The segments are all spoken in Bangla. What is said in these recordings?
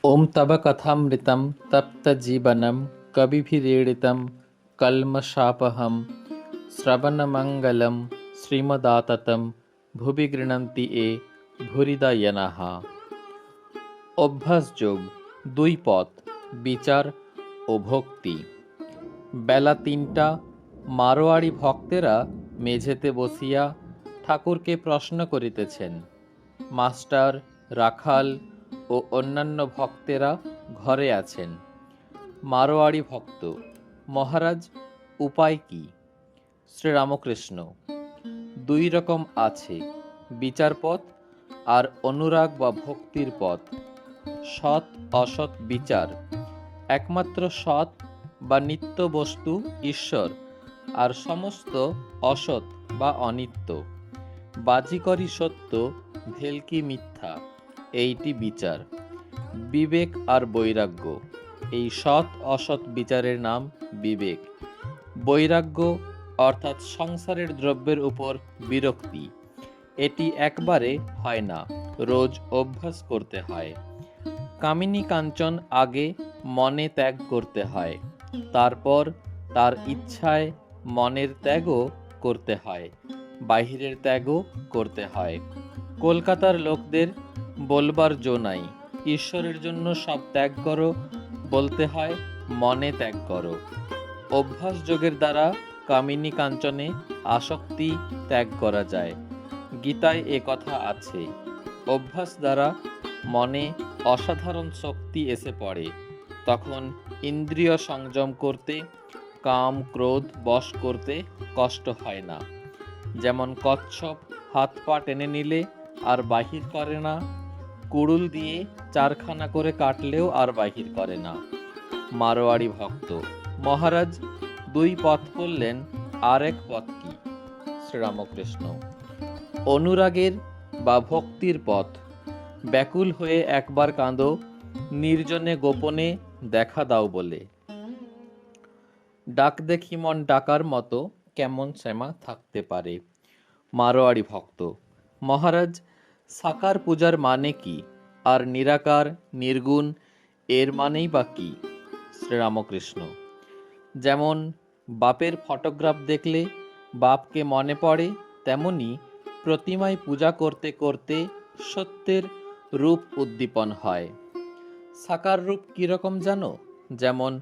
ॐ तव कथामृतं तप्तजीवनं कविभिरीडितं कल्मषापहं শ্রবণমঙ্গলম শ্রীমদাততম ভুবি গৃণন্তি এ ভুরিদা ইয়ানাহ। অভ্যাসযোগ ২ পথ, বিচার ও ভক্তি। বেলা ৩টা। মারোয়াড়ি ভক্তেরা মেঝেতে বসিয়া ঠাকুরকে প্রশ্ন করিতেছেন। মাস্টার, রাখাল ও অন্যান্য ভক্তেরা ঘরে আছেন। মারোয়াড়ি ভক্ত: মহারাজ, উপায় কি? শ্রীরামকৃষ্ণ: ২ রকম আছে, বিচার পথ আর অনুরাগ বা ভক্তির পথ। সৎ অসৎ বিচার। একমাত্র সৎ বা নিত্য বস্তু ঈশ্বর, আর সমস্ত অসৎ বা অনিত্য। বাজিকরি সত্য, ভেলকি মিথ্যা, এইটি বিচার। বিবেক আর বৈরাগ্য, এই সৎ অসৎ বিচারের নাম বিবেক। বৈরাগ্য অর্থাৎ সংসারের দ্রব্যের উপর বিরক্তি। এটি একবারে হয় না, রোজ অভ্যাস করতে হয়। কামিনী কাঞ্চন আগে মনে ত্যাগ করতে হয়, তারপর তার ইচ্ছায় মনের ত্যাগও করতে হয়, বাহিরের ত্যাগও করতে হয়। কলকাতার লোকদের বলবার জো নাই, ঈশ্বরের জন্য সব ত্যাগ করো, বলতে হয় মনে ত্যাগ করো। অভ্যাস যোগের দ্বারা কামিনী কাঞ্চনে আসক্তি ত্যাগ করা যায়। গীতায় এ কথা আছে। অভ্যাস দ্বারা মনে অসাধারণ শক্তি এসে পড়ে, তখন ইন্দ্রিয় সংযম করতে, কাম ক্রোধ বশ করতে কষ্ট হয় না। যেমন কচ্ছপ হাত পা টেনে নিলে আর বাহির করে না, কুড়ুল দিয়ে 4খানা করে কাটলেও আর বাহির করে না। মারোয়াড়ি ভক্ত: মহারাজ, 2 পথ বললেন, আর এক পথ কি? শ্রীরামকৃষ্ণ: অনুরাগের বা ভক্তির পথ। ব্যাকুল হয়ে একবার কাঁদো, নির্জনে গোপনে দেখা দাও বলে। ডাক দেখি মন ডাকার মতো কেমন শ্যামা থাকতে পারে। মারোয়াড়ি ভক্ত: মহারাজ, সাকার পূজার মানে কি, আর নিরাকার নির্গুণ এর মানেই বা কি? শ্রীরামকৃষ্ণ: যেমন বাপের ফটোগ্রাফ দেখলে বাপকে মনে পড়ে, তেমনি প্রতিমায় পূজা করতে করতে সত্যের রূপ উদ্দীপন হয়। সাকার রূপ কীরকম জানো? যেমন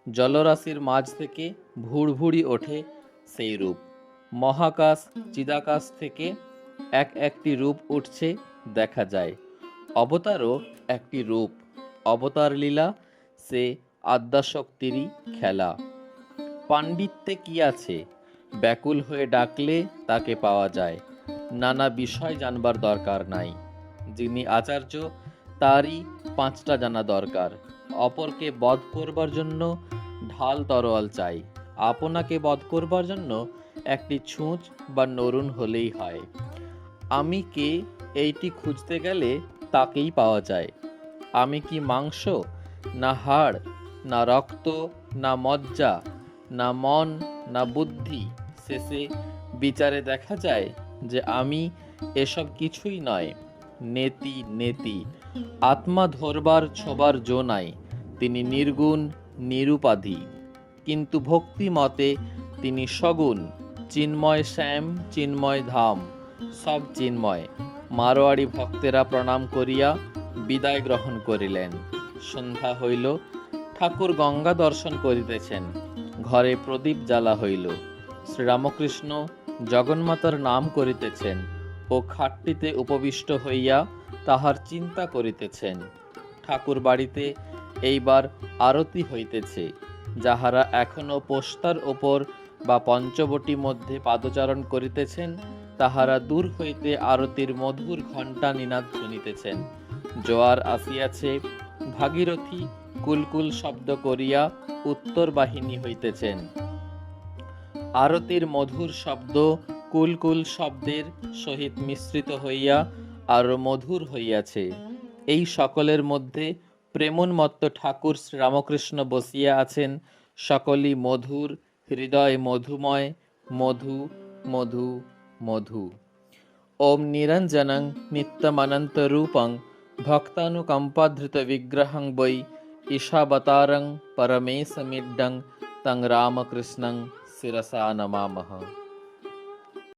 জলরাশির মাঝ থেকে ভুড়ভুড়ি ওঠে সেই রূপ। মহাকাশ চিদাকাশ থেকে একটি রূপ উঠছে দেখা যায়। অবতারও একটি রূপ। অবতার লীলা সে আদ্যাশক্তিরই খেলা। পাণ্ডিত্যে কি আছে? ব্যাকুল হয়ে ডাকলে তাকে পাওয়া যায়। নানা বিষয় জানবার দরকার নাই। যিনি আচার্য তারই 5টা জানা দরকার। অপরকে বধ করবার জন্য ঢাল তরোয়াল চাই, আপনাকে বধ করবার জন্য একটি ছুঁচ বা নরুন হলেই হয়। আমি কে এইটি খুঁজতে গেলে তাকেই পাওয়া যায়। আমি কি মাংস, না হাড়, না রক্ত, না মজ্জা, না মন, না বুদ্ধি? শেষে বিচারে দেখা যায় যে আমি এসব কিছুই নয়। নেতি নেতি, আত্মা ধরবার ছোবার জো নাই। তিনি নির্গুণ নিরুপাধি, কিন্তু ভক্তি মতে তিনি সগুণ। চিন্ময় শ্যাম, চিন্ময় ধাম, সব চিন্ময়। মারোয়াড়ি ভক্তেরা প্রণাম করিয়া বিদায় গ্রহণ করিলেন। সন্ধ্যা হইল, ঠাকুর গঙ্গা দর্শন করিতেছেন। ঘরে প্রদীপ জ্বালা হইল। শ্রীরামকৃষ্ণ জগন্মাতার নাম করিতেছেন ও খাটটিতে উপবিষ্ট হইয়া তাহার চিন্তা করিতেছেন। ঠাকুর বাড়িতে এইবার আরতি হইতেছে। যাহারা এখনো পোস্তার ওপর বা পঞ্চবটি মধ্যে পাদচারণ করিতেছেন, তাহারা দূর হইতে আরতির মধুর ঘণ্টা নিনাদ শুনিতেছেন। জোয়ার আসিয়াছে, ভাগীরথী কুলকুল শব্দ করিয়া উত্তর বাহিনী হইতেছেন। আরতির মধুর শব্দ কুলকুল শব্দের সহিত মিশ্রিত হইয়া আরো মধুর হইয়াছে। এই সকলের মধ্যে প্রেমোন্মত্ত ঠাকুর শ্রীরামকৃষ্ণ বসিয়া আছেন। সকলই মধুর, হৃদয় মধুময়, মধু মধু মধু। ওম নিরঞ্জনং নিত্যমনন্তরূপং भक्तानुकम्पाधृतविग्रहं वै ईशावतारं परमेशमिड्डं तं रामकृष्णं शिरसा नमामः।